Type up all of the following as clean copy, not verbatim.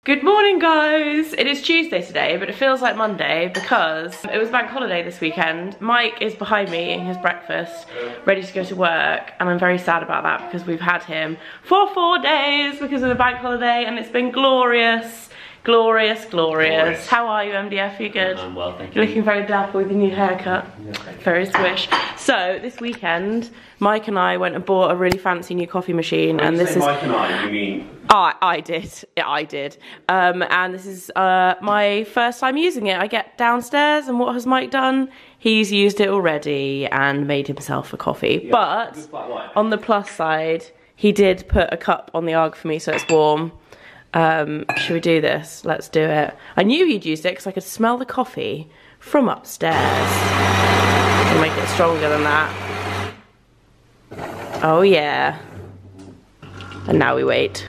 Good morning, guys. It is Tuesday today, but it feels like Monday because it was bank holiday this weekend. Mike is behind me eating his breakfast, ready to go to work, and I'm very sad about that because we've had him for 4 days because of the bank holiday, and it's been glorious. Glorious, glorious. How are you, MDF? Are you good? I'm well, thank you. You're looking very dapper with your new haircut. Yeah, very swish. So, this weekend, Mike and I went and bought a really fancy new coffee machine. When and you this say is Mike and I, you mean? I did. Yeah, I did. And this is my first time using it. I get downstairs, and what has Mike done? He's used it already and made himself a coffee. Yeah, but on the plus side, he did put a cup on the arg for me so it's warm. Should we do this? Let's do it. I knew he'd used it because I could smell the coffee from upstairs. I'll make it stronger than that. Oh yeah. And now we wait.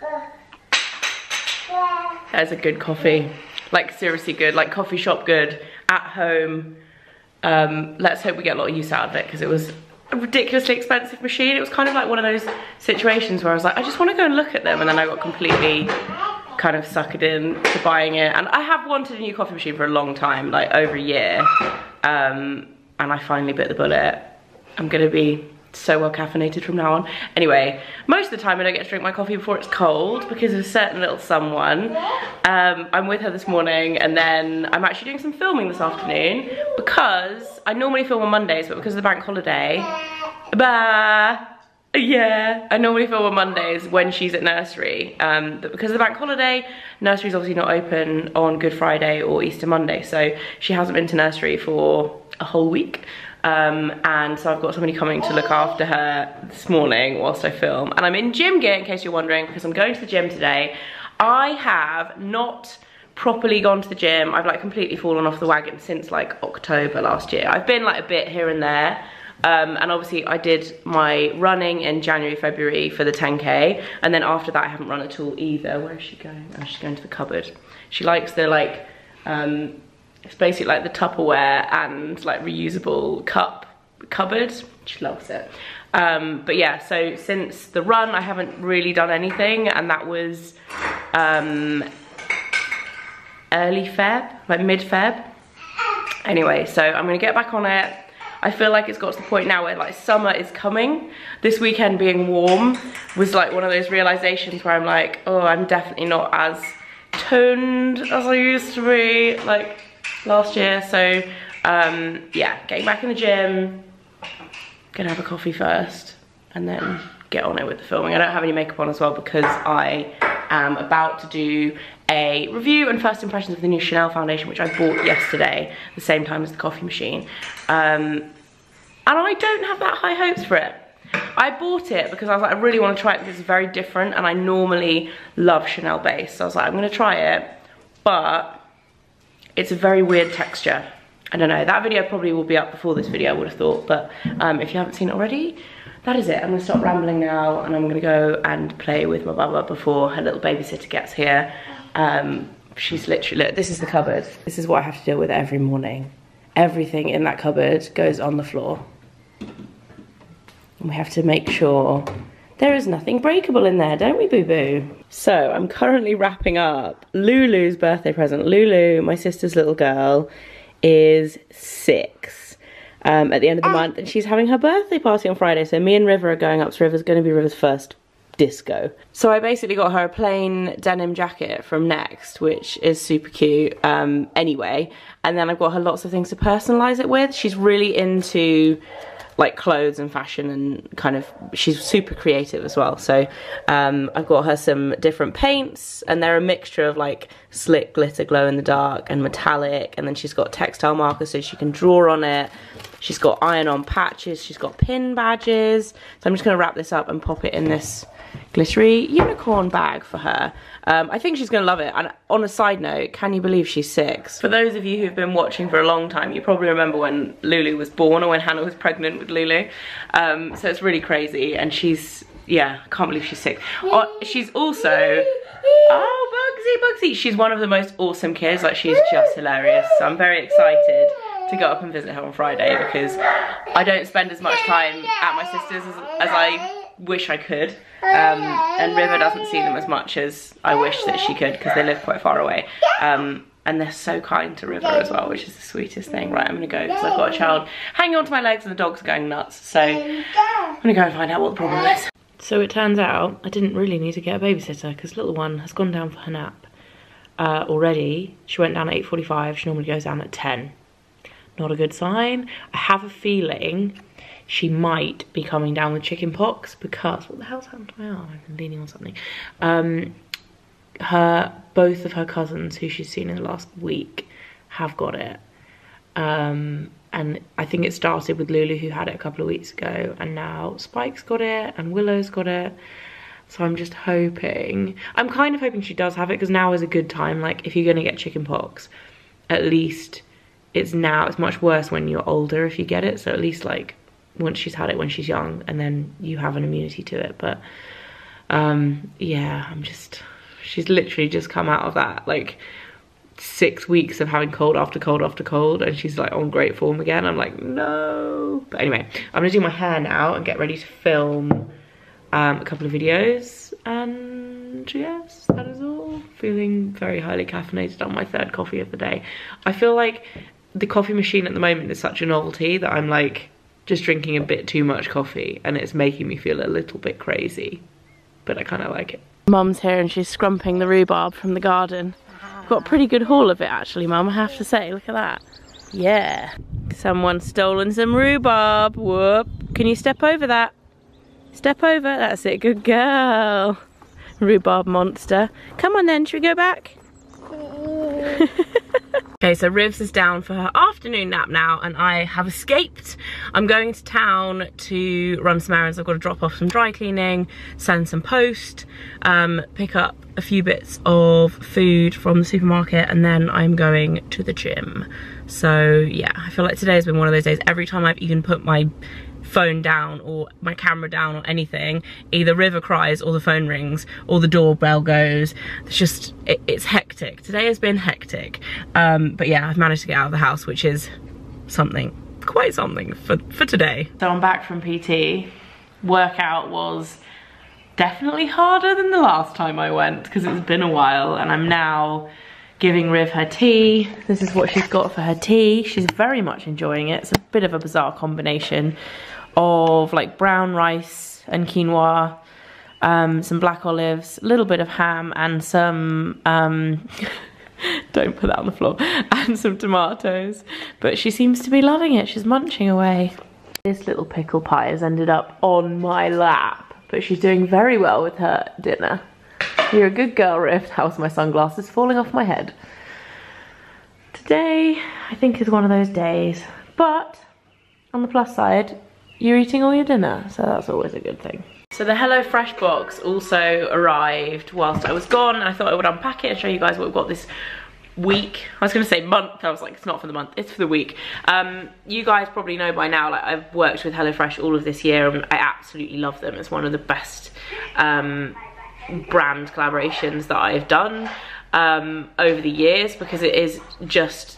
There's a good coffee. Like seriously good, like coffee shop good, at home. Let's hope we get a lot of use out of it because it was a ridiculously expensive machine. It was kind of like one of those situations where I was like, I just want to go and look at them, and then I got completely kind of suckered in to buying it. And I have wanted a new coffee machine for a long time, like over a year, and I finally bit the bullet. I'm gonna be so well caffeinated from now on. Anyway, most of the time I don't get to drink my coffee before it's cold because of a certain little someone. I'm with her this morning, and then I'm actually doing some filming this afternoon because I normally film on Mondays, but because of the bank holiday, yeah, I normally film on Mondays when she's at nursery. But because of the bank holiday, nursery's obviously not open on Good Friday or Easter Monday, so she hasn't been to nursery for a whole week. And so I've got somebody coming to look after her this morning whilst I film. And I'm in gym gear, in case you're wondering, because I'm going to the gym today. I have not properly gone to the gym. I've like completely fallen off the wagon since like October last year. I've been like a bit here and there. And obviously I did my running in January, February for the 10K. And then after that I haven't run at all either. Where is she going? Oh, she's going to the cupboard. She likes the like, it's basically like the Tupperware and like reusable cupboard. She loves it. But yeah, so since the run, I haven't really done anything, and that was early Feb, like mid-Feb. Anyway, so I'm gonna get back on it. I feel like it's got to the point now where like summer is coming. This weekend being warm was like one of those realizations where I'm like, oh, I'm definitely not as toned as I used to be like last year. So yeah, getting back in the gym, gonna have a coffee first and then get on it with the filming. I don't have any makeup on as well because I am about to do a review and first impressions of the new Chanel foundation, which I bought yesterday, the same time as the coffee machine. And I don't have that high hopes for it. I bought it because I was like, I really want to try it because it's very different, and I normally love Chanel base. So I was like, I'm gonna try it, but it's a very weird texture. I don't know, that video probably will be up before this video, I would have thought, but if you haven't seen it already, that is it. I'm gonna stop rambling now, and I'm gonna go and play with my Baba before her little babysitter gets here. She's literally, look, this is the cupboard. This is what I have to deal with every morning. Everything in that cupboard goes on the floor. And we have to make sure there is nothing breakable in there, don't we, boo-boo? So I'm currently wrapping up Lulu's birthday present. Lulu, my sister's little girl, is 6 at the end of the month, and she's having her birthday party on Friday. So me and River are going up to River's, going to be River's first disco. So I basically got her a plain denim jacket from Next, which is super cute anyway. And then I've got her lots of things to personalize it with. She's really into like clothes and fashion, and kind of, she's super creative as well. So I've got her some different paints, and they're a mixture of like slick glitter, glow in the dark, and metallic. And then she's got textile markers so she can draw on it. She's got iron-on patches, she's got pin badges. So I'm just gonna wrap this up and pop it in this glittery unicorn bag for her. I think she's gonna love it. And on a side note, can you believe she's 6? For those of you who've been watching for a long time, you probably remember when Lulu was born, or when Hannah was pregnant with Lulu. So it's really crazy, and she's, yeah, I can't believe she's 6. She's also, oh, Bugsy, she's one of the most awesome kids. Like, she's just hilarious. So I'm very excited to go up and visit her on Friday because I don't spend as much time at my sister's as I wish I could. And River doesn't see them as much as I wish that she could, because they live quite far away. And they're so kind to River as well, which is the sweetest thing. Right, I'm gonna go because I've got a child hanging onto my legs and the dog's going nuts. So I'm gonna go and find out what the problem is. So it turns out I didn't really need to get a babysitter, because little one has gone down for her nap already. She went down at 8:45, she normally goes down at 10. Not a good sign. I have a feeling she might be coming down with chicken pox, because, what the hell's happened to my arm? I've been leaning on something. Both of her cousins who she's seen in the last week have got it. And I think it started with Lulu, who had it a couple of weeks ago, and now Spike's got it and Willow's got it. So I'm just hoping, I'm kind of hoping she does have it, because now is a good time. Like, if you're gonna get chicken pox, at least it's much worse when you're older if you get it. So at least, like, once she's had it when she's young, and then you have an immunity to it. But yeah, she's literally just come out of that, like, 6 weeks of having cold after cold after cold, and she's like on great form again. I'm like, no. But anyway, I'm gonna do my hair now and get ready to film a couple of videos, and yes, that is all. Feeling very highly caffeinated on my 3rd coffee of the day. I feel like the coffee machine at the moment is such a novelty that I'm like just drinking a bit too much coffee, and it's making me feel a little bit crazy, but I kind of like it. Mum's here and she's scrumping the rhubarb from the garden. Got a pretty good haul of it actually, Mum, I have to say. Look at that. Yeah. Someone's stolen some rhubarb. Whoop. Can you step over that? Step over. That's it. Good girl. Rhubarb monster. Come on then. Should we go back? Okay, so Rivs is down for her afternoon nap now, and I have escaped. I'm going to town to run some errands. I've got to drop off some dry cleaning, send some post, pick up a few bits of food from the supermarket, and then I'm going to the gym. So yeah, I feel like today has been one of those days. Every time I've even put my phone down or my camera down or anything, either River cries or the phone rings or the doorbell goes. It's just, it's hectic. Today has been hectic. But yeah, I've managed to get out of the house, which is something, quite something for today. So I'm back from PT. Workout was definitely harder than the last time I went, because it's been a while, and I'm now giving Riv her tea. This is what she's got for her tea. She's very much enjoying it. It's a bit of a bizarre combination of like brown rice and quinoa, some black olives, a little bit of ham, and some, don't put that on the floor, and some tomatoes. But she seems to be loving it. She's munching away. This little pickle pie has ended up on my lap, but she's doing very well with her dinner. You're a good girl, Riv. How's my sunglasses falling off my head? Today, I think, is one of those days. But, on the plus side, you're eating all your dinner, so that's always a good thing. So the HelloFresh box also arrived whilst I was gone, and I thought I would unpack it and show you guys what we've got this week. I was gonna say month, I was like, it's not for the month, it's for the week. You guys probably know by now, like, I've worked with HelloFresh all of this year, and I absolutely love them. It's one of the best brand collaborations that I've done over the years, because it is just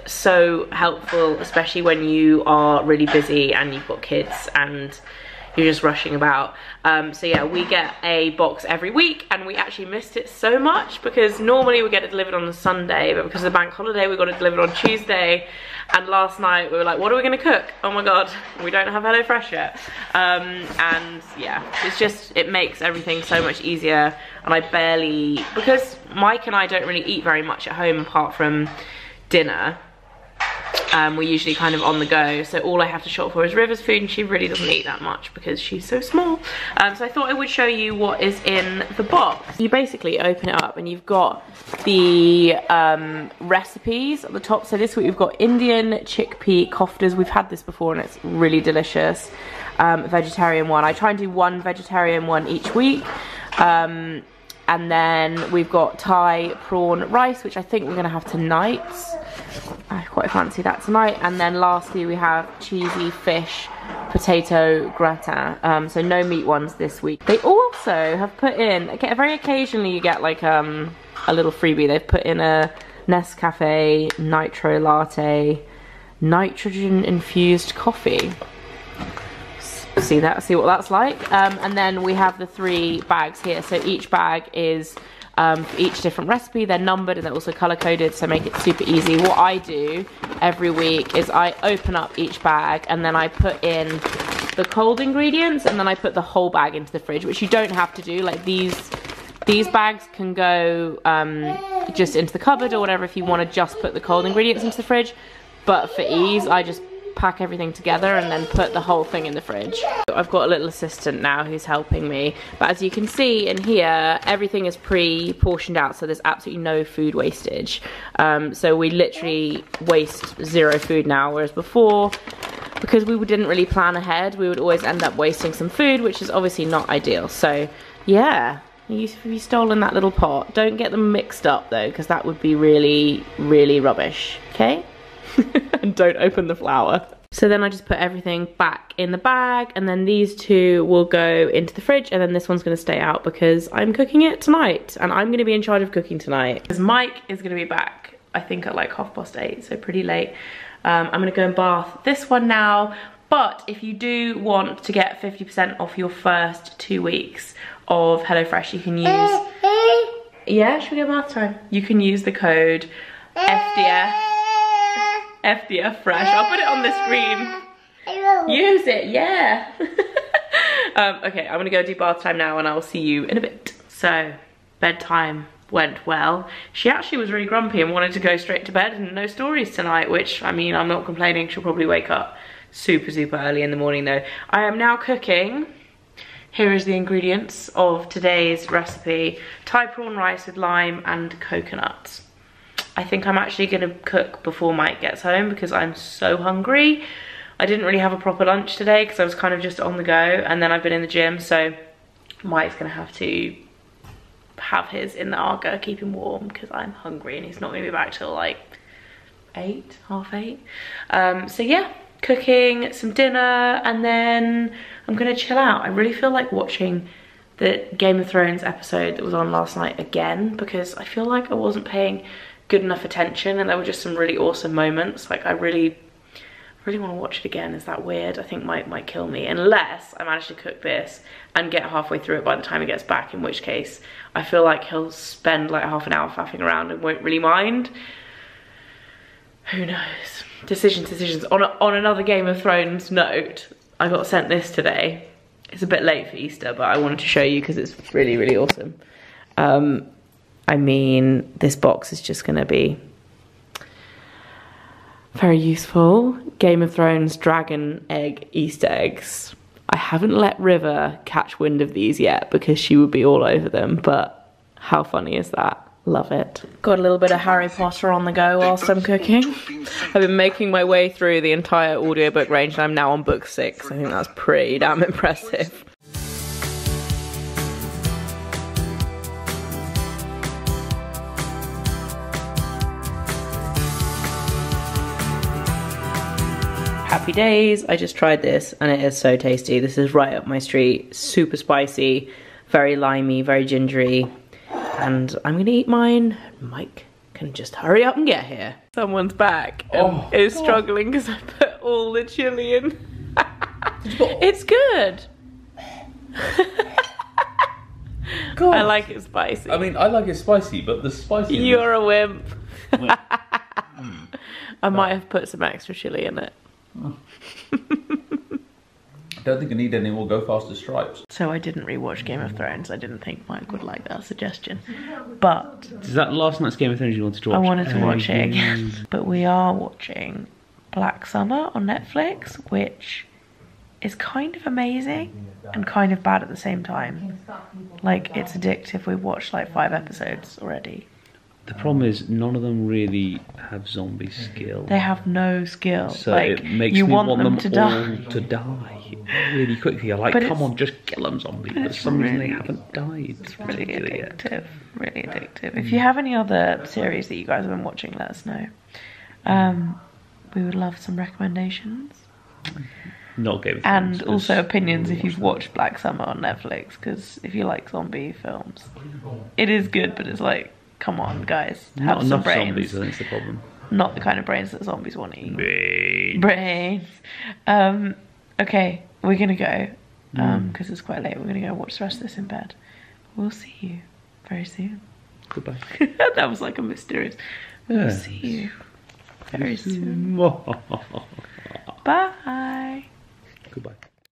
so helpful, especially when you are really busy and you've got kids and you're just rushing about. So yeah, we get a box every week, and we actually missed it so much, because normally we get it delivered on a Sunday, but because of the bank holiday we got it delivered on Tuesday, and last night we were like, what are we gonna cook? Oh my god, we don't have HelloFresh yet. And yeah, it's just, it makes everything so much easier. And I barely, because Mike and I don't really eat very much at home apart from dinner, we're usually kind of on the go, so all I have to shop for is River's food, and she really doesn't eat that much because she's so small. So I thought I would show you what is in the box. You basically open it up and you've got the recipes at the top. So this week we've got Indian chickpea koftas. We've had this before and it's really delicious. Vegetarian one. I try and do one vegetarian one each week. And then we've got Thai prawn rice, which I think we're gonna have tonight. I quite fancy that tonight. And then lastly we have cheesy fish potato gratin. So no meat ones this week. They also have put in, very occasionally you get like a little freebie. They've put in a Nescafe nitro latte, nitrogen infused coffee. see what that's like. And then we have the 3 bags here. So each bag is for each different recipe. They're numbered and they're also color coded, so make it super easy. What I do every week is I open up each bag and then I put in the cold ingredients, and then I put the whole bag into the fridge, which you don't have to do. Like these bags can go just into the cupboard or whatever if you want to just put the cold ingredients into the fridge. But for ease, I just pack everything together and then put the whole thing in the fridge. I've got a little assistant now who's helping me, but as you can see in here, everything is pre-portioned out, so there's absolutely no food wastage. So we literally waste 0 food now, whereas before, because we didn't really plan ahead, we would always end up wasting some food, which is obviously not ideal. So yeah, you've stolen that little pot. Don't get them mixed up though, because that would be really, really rubbish, okay? And don't open the flour. So then I just put everything back in the bag, and then these 2 will go into the fridge, and then this one's gonna stay out because I'm cooking it tonight, and I'm gonna be in charge of cooking tonight. Because Mike is gonna be back, I think at like 8:30, so pretty late. I'm gonna go and bath this one now, but if you do want to get 50% off your first 2 weeks of HelloFresh, you can use, yeah, should we go bath time? You can use the code FDF Fresh. I'll put it on the screen. Use it, yeah. Okay, I'm gonna go do bath time now and I'll see you in a bit. So, bedtime went well. She actually was really grumpy and wanted to go straight to bed and no stories tonight, which, I mean, I'm not complaining. She'll probably wake up super, super early in the morning though. I am now cooking. Here is the ingredients of today's recipe. Thai prawn rice with lime and coconut. I think I'm actually gonna cook before Mike gets home because I'm so hungry. I didn't really have a proper lunch today because I was kind of just on the go, and then I've been in the gym, so Mike's gonna have to have his in the Arga, keep him warm because I'm hungry and he's not gonna be back till like 8, half 8. So yeah, cooking some dinner and then I'm gonna chill out. I really feel like watching the Game of Thrones episode that was on last night again because I feel like I wasn't paying good enough attention and there were just some really awesome moments. Like I really want to watch it again. Is that weird? I think Mike might kill me unless I manage to cook this and get halfway through it by the time he gets back, in which case I feel like he'll spend like half an hour faffing around and won't really mind. Who knows? Decisions. On another Game of Thrones note, I got sent this today. It's a bit late for Easter, but I wanted to show you because it's really, really awesome. I mean, this box is just gonna be very useful. Game of Thrones dragon egg Easter eggs. I haven't let River catch wind of these yet because she would be all over them, but how funny is that? Love it. Got a little bit of Harry Potter on the go whilst I'm cooking. I've been making my way through the entire audiobook range and I'm now on book 6. I think that's pretty damn impressive. Happy days. I just tried this and it is so tasty. This is right up my street. Super spicy, very limey, very gingery. And I'm gonna eat mine. Mike can just hurry up and get here. Someone's back and is struggling because I put all the chili in. It's good. I like it spicy. I mean, I like it spicy, but the spicy... You're a wimp. I might have put some extra chili in it. I don't think I need any more Go Faster stripes. So I didn't rewatch Game of Thrones. I didn't think Mike would like that suggestion. But... Is that last night's Game of Thrones you wanted to watch? I wanted to watch it again. But we are watching Black Summer on Netflix, which is kind of amazing and kind of bad at the same time. Like, it's addictive. We've watched like 5 episodes already. The problem is none of them really have zombie skill. They have no skill. So like, it makes you me want them to die really quickly. You're like, come on, just kill them, zombie. But for some reason they haven't died. It's really addictive. Really addictive. If you have any other series that you guys have been watching, let us know. We would love some recommendations. Not Game of Thrones. And also opinions if you've watched Black Summer on Netflix, because if you like zombie films, it is good, but it's like, come on, guys, have some brains. Zombies, I think, is the problem. Not the kind of brains that zombies want to eat. Brains. Brains. Okay, we're gonna go because it's quite late. We're gonna go watch the rest of this in bed. We'll see you very soon. Goodbye. That was like a mysterious. We'll see you very soon. Bye.